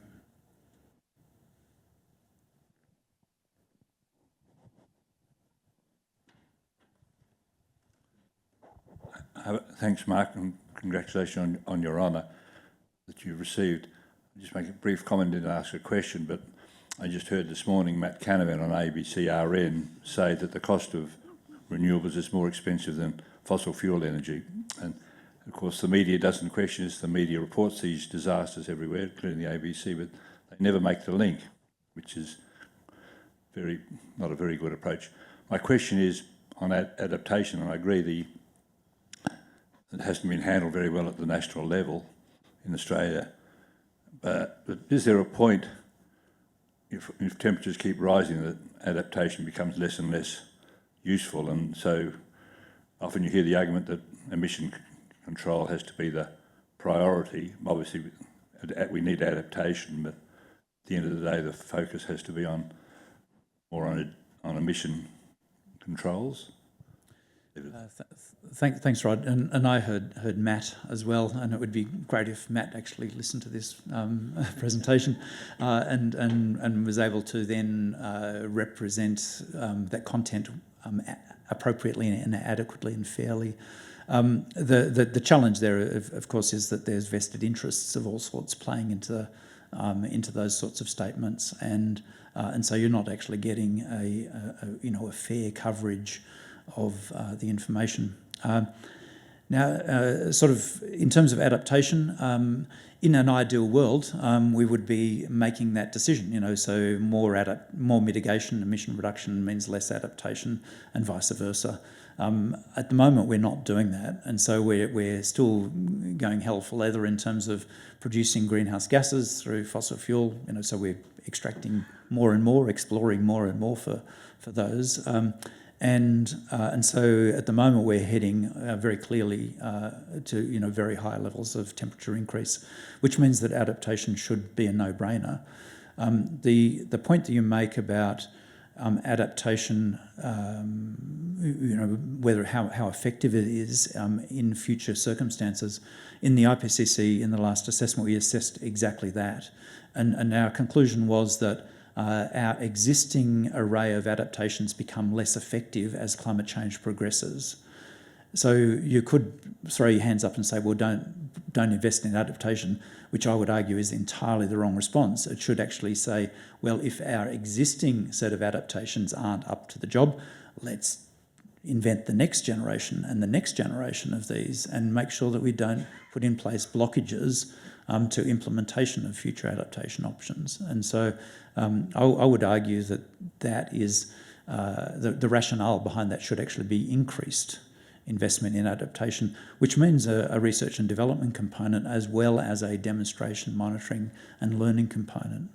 Thanks, Mark, and congratulations on your honour that you received. I'll just make a brief comment and ask a question, but I just heard this morning Matt Canavan on ABC-RN say that the cost of renewables is more expensive than fossil fuel energy. And of course the media doesn't question this. The media reports these disasters everywhere, including the ABC, but they never make the link, which is not a very good approach. My question is on adaptation, and I agree it hasn't been handled very well at the national level in Australia. But is there a point, if temperatures keep rising, that adaptation becomes less and less useful? And so often you hear the argument that emission control has to be the priority. Obviously, we need adaptation, but at the end of the day, the focus has to be more on emission controls. Thanks, Rod. And I heard Matt as well, and it would be great if Matt actually listened to this presentation and was able to then represent that content appropriately and adequately and fairly. The challenge there, of course, is that there's vested interests of all sorts playing into those sorts of statements, and so you're not actually getting a fair coverage of the information. Now, sort of in terms of adaptation, in an ideal world, we would be making that decision. So more mitigation, emission reduction means less adaptation, and vice versa. At the moment, we're not doing that, and so we're still going hell for leather in terms of producing greenhouse gases through fossil fuel. So we're extracting more and more, exploring more and more for those. And so at the moment we're heading very clearly to very high levels of temperature increase, which means that adaptation should be a no-brainer. The point that you make about adaptation, whether how effective it is in future circumstances, in the IPCC in the last assessment we assessed exactly that, and our conclusion was that our existing array of adaptations become less effective as climate change progresses. So you could throw your hands up and say, well, don't invest in adaptation, which I would argue is entirely the wrong response. It should actually say, well, if our existing set of adaptations aren't up to the job, let's invent the next generation and the next generation of these and make sure that we don't put in place blockages to implementation of future adaptation options. And so I would argue that that is the rationale behind that should actually be increased investment in adaptation, which means a research and development component as well as a demonstration, monitoring and learning component.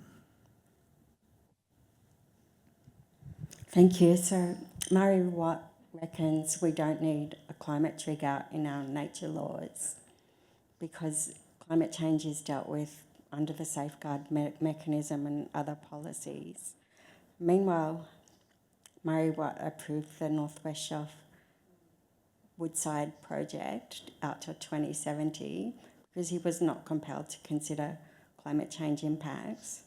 Thank you. So Murray Watt reckons we don't need a climate trigger in our nature laws because climate change is dealt with under the safeguard mechanism and other policies. Meanwhile, Murray Watt approved the North West Shelf Woodside project out to 2070 because he was not compelled to consider climate change impacts.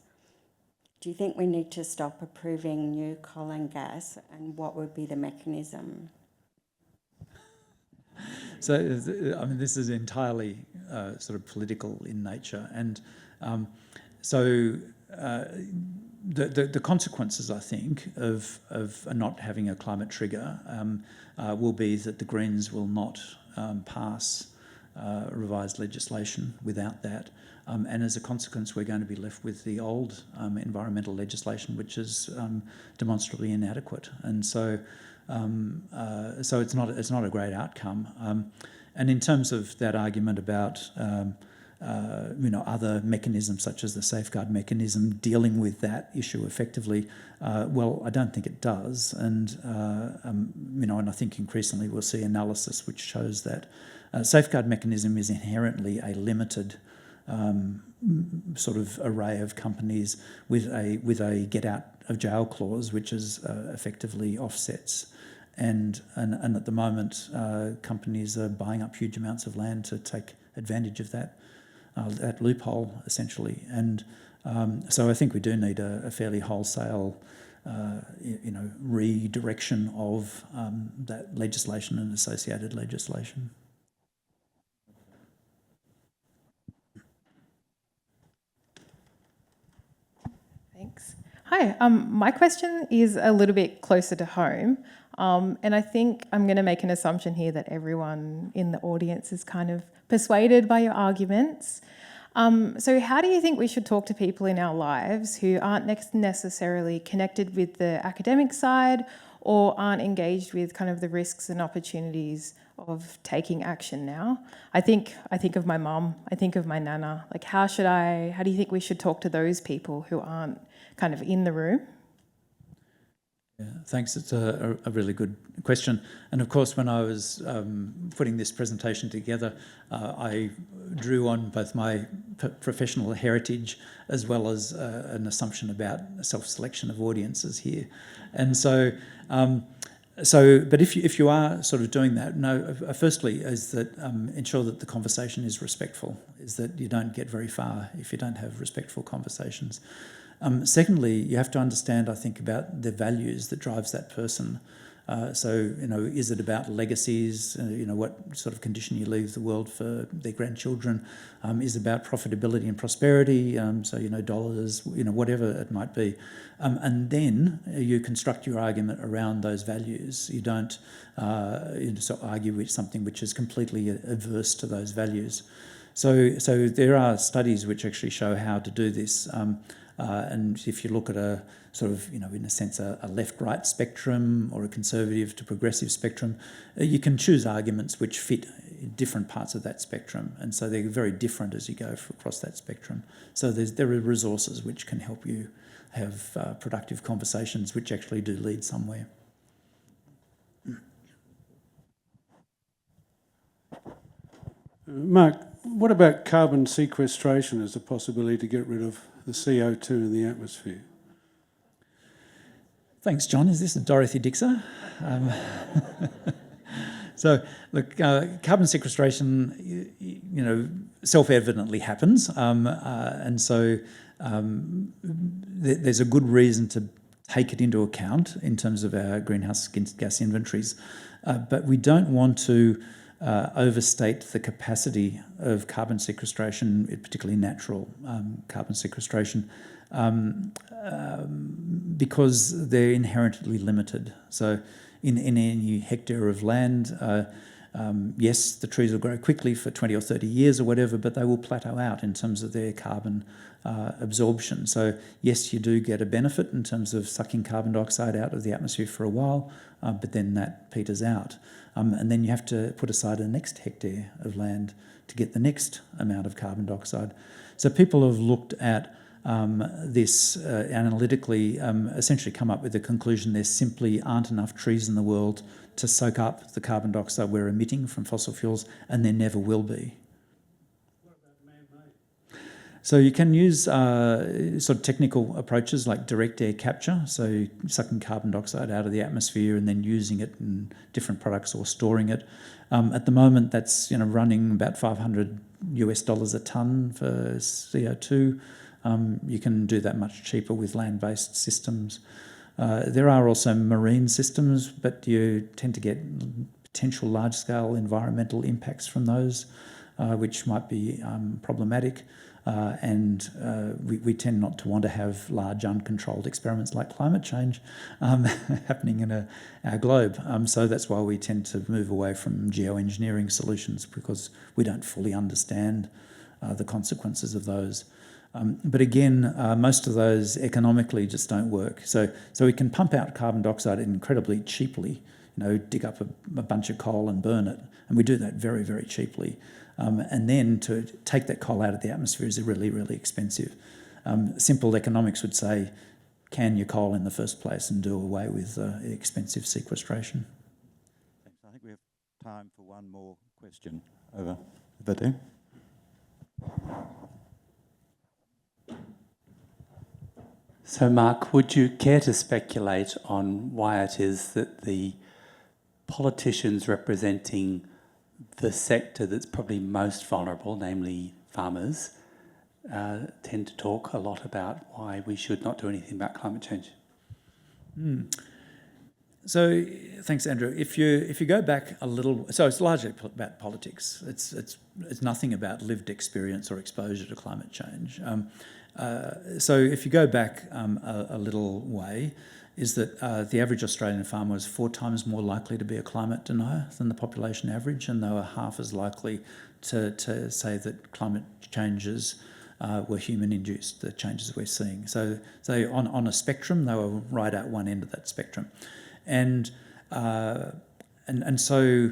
Do you think we need to stop approving new coal and gas, and what would be the mechanism? So, I mean, this is entirely sort of political in nature, and the consequences, I think, of not having a climate trigger will be that the Greens will not pass revised legislation without that. And as a consequence, we're going to be left with the old environmental legislation, which is demonstrably inadequate. And so it's not a great outcome. And in terms of that argument about other mechanisms such as the safeguard mechanism dealing with that issue effectively, well, I don't think it does. And and I think increasingly we'll see analysis which shows that safeguard mechanism is inherently a limited sort of array of companies with a get out of jail clause, which is effectively offsets. And at the moment, companies are buying up huge amounts of land to take advantage of that loophole, essentially. And so I think we do need a fairly wholesale, redirection of that legislation and associated legislation. Thanks. Hi, my question is a little bit closer to home. And I think I'm going to make an assumption here that everyone in the audience is kind of persuaded by your arguments. So how do you think we should talk to people in our lives who aren't necessarily connected with the academic side or aren't engaged with kind of the risks and opportunities of taking action now? I think of my mum, I think of my nana. Like, how do you think we should talk to those people who aren't kind of in the room? Yeah, thanks. It's a really good question. And of course, when I was putting this presentation together, I drew on both my professional heritage as well as an assumption about self-selection of audiences here. And so, but if you are sort of doing that, firstly is that ensure that the conversation is respectful, is that you don't get very far if you don't have respectful conversations. Secondly, you have to understand, I think, about the values that drives that person. So, is it about legacies? What sort of condition you leave the world for their grandchildren? Is it about profitability and prosperity? So, dollars, whatever it might be. And then you construct your argument around those values. You don't argue with something which is completely adverse to those values. So there are studies which actually show how to do this. And if you look at a sort of, in a sense, a left-right spectrum or a conservative to progressive spectrum, you can choose arguments which fit different parts of that spectrum. And so they're very different as you go across that spectrum. So there are resources which can help you have productive conversations which actually do lead somewhere. Mark, what about carbon sequestration as a possibility to get rid of the CO2 in the atmosphere? Thanks, John. Is this a Dorothy Dixer? So, look, carbon sequestration, self-evidently happens, and so there's a good reason to take it into account in terms of our greenhouse gas inventories, but we don't want to overstate the capacity of carbon sequestration, particularly natural carbon sequestration, because they're inherently limited. So in any hectare of land, yes, the trees will grow quickly for 20 or 30 years or whatever, but they will plateau out in terms of their carbon absorption. So yes, you do get a benefit in terms of sucking carbon dioxide out of the atmosphere for a while, but then that peters out. And then you have to put aside the next hectare of land to get the next amount of carbon dioxide. So people have looked at this analytically, essentially come up with the conclusion there simply aren't enough trees in the world to soak up the carbon dioxide we're emitting from fossil fuels, and there never will be. So you can use sort of technical approaches like direct air capture, so sucking carbon dioxide out of the atmosphere and then using it in different products or storing it. At the moment, that's running about $500 a tonne for CO2. You can do that much cheaper with land-based systems. There are also marine systems, but you tend to get potential large-scale environmental impacts from those, which might be problematic. And we tend not to want to have large uncontrolled experiments like climate change happening in our globe. So that's why we tend to move away from geoengineering solutions, because we don't fully understand the consequences of those. But again, most of those economically just don't work. So we can pump out carbon dioxide incredibly cheaply, dig up a bunch of coal and burn it. And we do that very, very cheaply. And then to take that coal out of the atmosphere is really, really expensive. Simple economics would say, can your coal in the first place and do away with expensive sequestration. Thanks. I think we have time for one more question. Over there. So, Mark, would you care to speculate on why it is that the politicians representing the sector that's probably most vulnerable, namely farmers, tend to talk a lot about why we should not do anything about climate change? So, thanks, Andrew. If you go back a little, so it's largely about politics. It's nothing about lived experience or exposure to climate change. So if you go back a little way, is that the average Australian farmer was 4 times more likely to be a climate denier than the population average, and they were half as likely to say that climate changes were human-induced, the changes we're seeing. So on a spectrum, they were right at one end of that spectrum. And so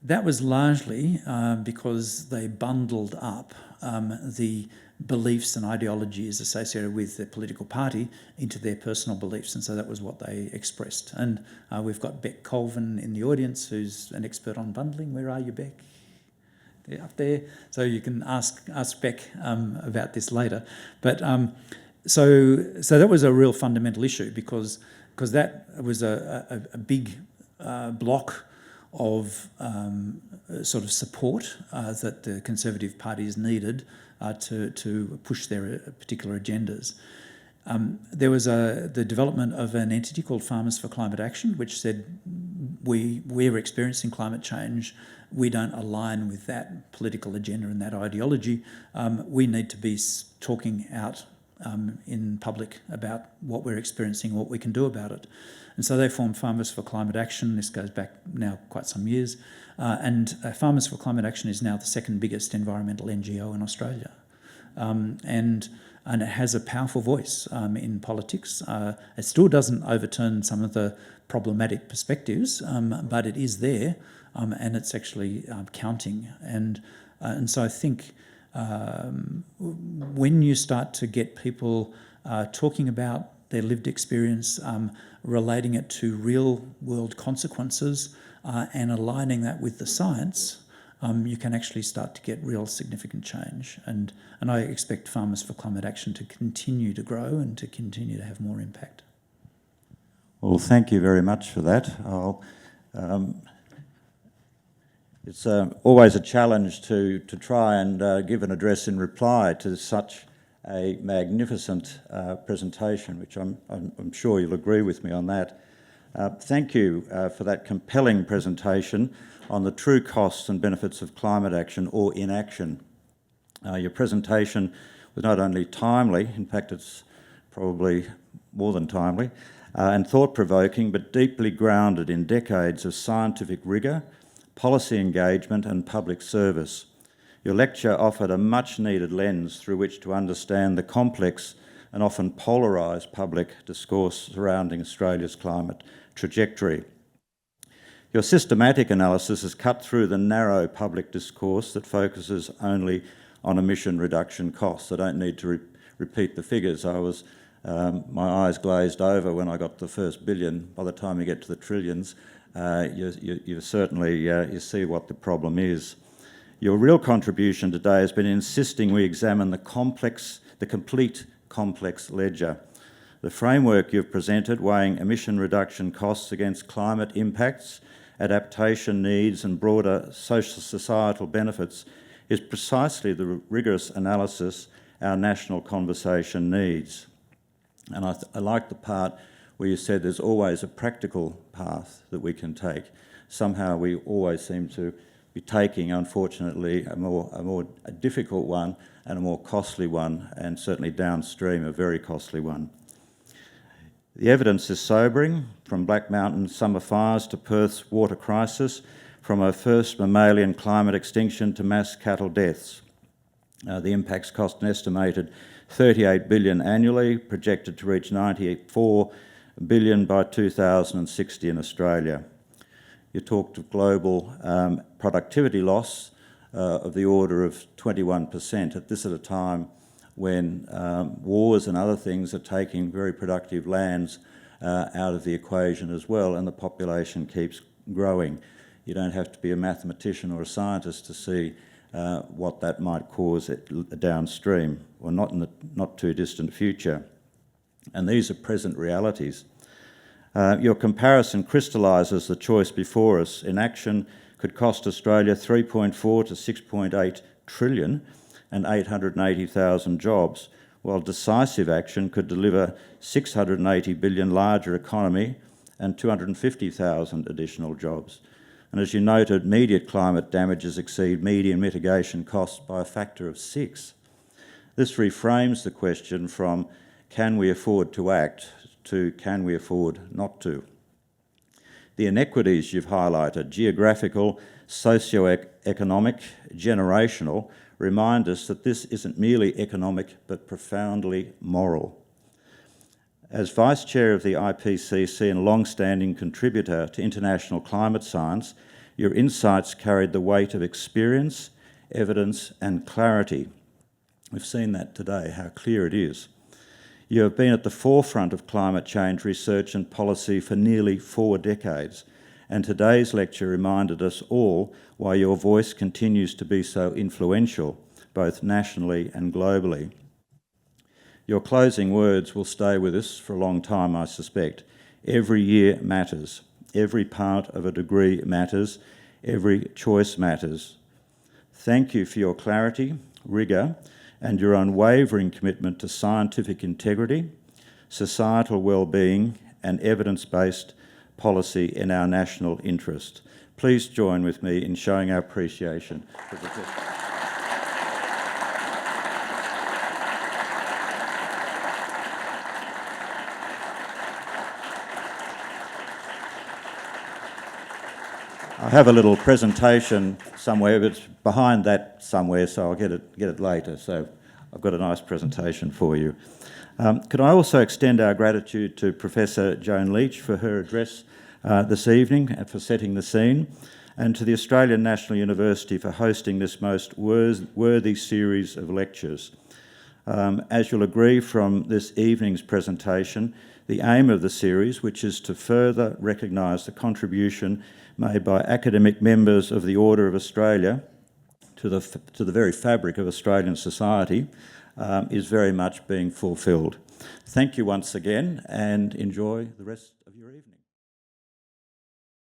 that was largely because they bundled up the beliefs and ideologies associated with their political party into their personal beliefs, and so that was what they expressed. And we've got Beck Colvin in the audience, who's an expert on bundling. Where are you, Beck? They're up there, so you can ask Beck about this later. But so that was a real fundamental issue because that was a big block of sort of support that the Conservative parties needed to push their particular agendas. There was the development of an entity called Farmers for Climate Action, which said we're experiencing climate change. We don't align with that political agenda and that ideology. We need to be talking out in public about what we're experiencing, what we can do about it. And so they formed Farmers for Climate Action. This goes back now quite some years. And Farmers for Climate Action is now the second biggest environmental NGO in Australia. And it has a powerful voice in politics. It still doesn't overturn some of the problematic perspectives, but it is there, and it's actually counting. And so I think when you start to get people talking about their lived experience, relating it to real world consequences, and aligning that with the science, you can actually start to get real significant change. And I expect Farmers for Climate Action to continue to grow and to continue to have more impact. Well, thank you very much for that. It's always a challenge to try and give an address in reply to such a magnificent presentation, which I'm sure you'll agree with me on that. Thank you for that compelling presentation on the true costs and benefits of climate action or inaction. Your presentation was not only timely, in fact it's probably more than timely, and thought-provoking, but deeply grounded in decades of scientific rigour, policy engagement and public service. Your lecture offered a much-needed lens through which to understand the complex and often polarised public discourse surrounding Australia's climate trajectory. Your systematic analysis has cut through the narrow public discourse that focuses only on emission reduction costs. I don't need to repeat the figures. My eyes glazed over when I got the first billion. By the time you get to the trillions, you certainly see what the problem is. Your real contribution today has been insisting we examine the complete complex ledger. The framework you've presented, weighing emission reduction costs against climate impacts, adaptation needs and broader social societal benefits, is precisely the rigorous analysis our national conversation needs. And I like the part where you said there's always a practical path that we can take. Somehow we always seem to be taking, unfortunately, a more difficult one and a more costly one, and certainly downstream a very costly one. The evidence is sobering, from Black Mountain summer fires to Perth's water crisis, from our first mammalian climate extinction to mass cattle deaths. The impacts cost an estimated $38 billion annually, projected to reach $94 billion by 2060 in Australia. You talked of global productivity loss of the order of 21%, at a time when wars and other things are taking very productive lands out of the equation as well, and the population keeps growing. You don't have to be a mathematician or a scientist to see what that might cause downstream, or not in the not too distant future. And these are present realities. Your comparison crystallises the choice before us. Inaction could cost Australia 3.4 to 6.8 trillion and 880,000 jobs, while decisive action could deliver 680 billion larger economy and 250,000 additional jobs. And as you noted, immediate climate damages exceed median mitigation costs by a factor of 6. This reframes the question from can we afford to act to can we afford not to. The inequities you've highlighted, geographical, socio-economic, generational, remind us that this isn't merely economic but profoundly moral. As Vice Chair of the IPCC and long-standing contributor to international climate science, your insights carried the weight of experience, evidence and clarity. We've seen that today, how clear it is. You have been at the forefront of climate change research and policy for nearly 4 decades, and today's lecture reminded us all why your voice continues to be so influential, both nationally and globally. Your closing words will stay with us for a long time, I suspect. Every year matters. Every part of a degree matters. Every choice matters. Thank you for your clarity, rigour, and your unwavering commitment to scientific integrity, societal well-being, and evidence-based policy in our national interest. Please join with me in showing our appreciation for the I have a little presentation somewhere, but it's behind that somewhere, so I'll get it later. So I've got a nice presentation for you. Could I also extend our gratitude to Professor Joan Leach for her address this evening and for setting the scene, and to the Australian National University for hosting this most worthy series of lectures. As you'll agree from this evening's presentation, the aim of the series, which is to further recognise the contribution made by academic members of the Order of Australia to the very fabric of Australian society, is very much being fulfilled. Thank you once again, and enjoy the rest of your evening.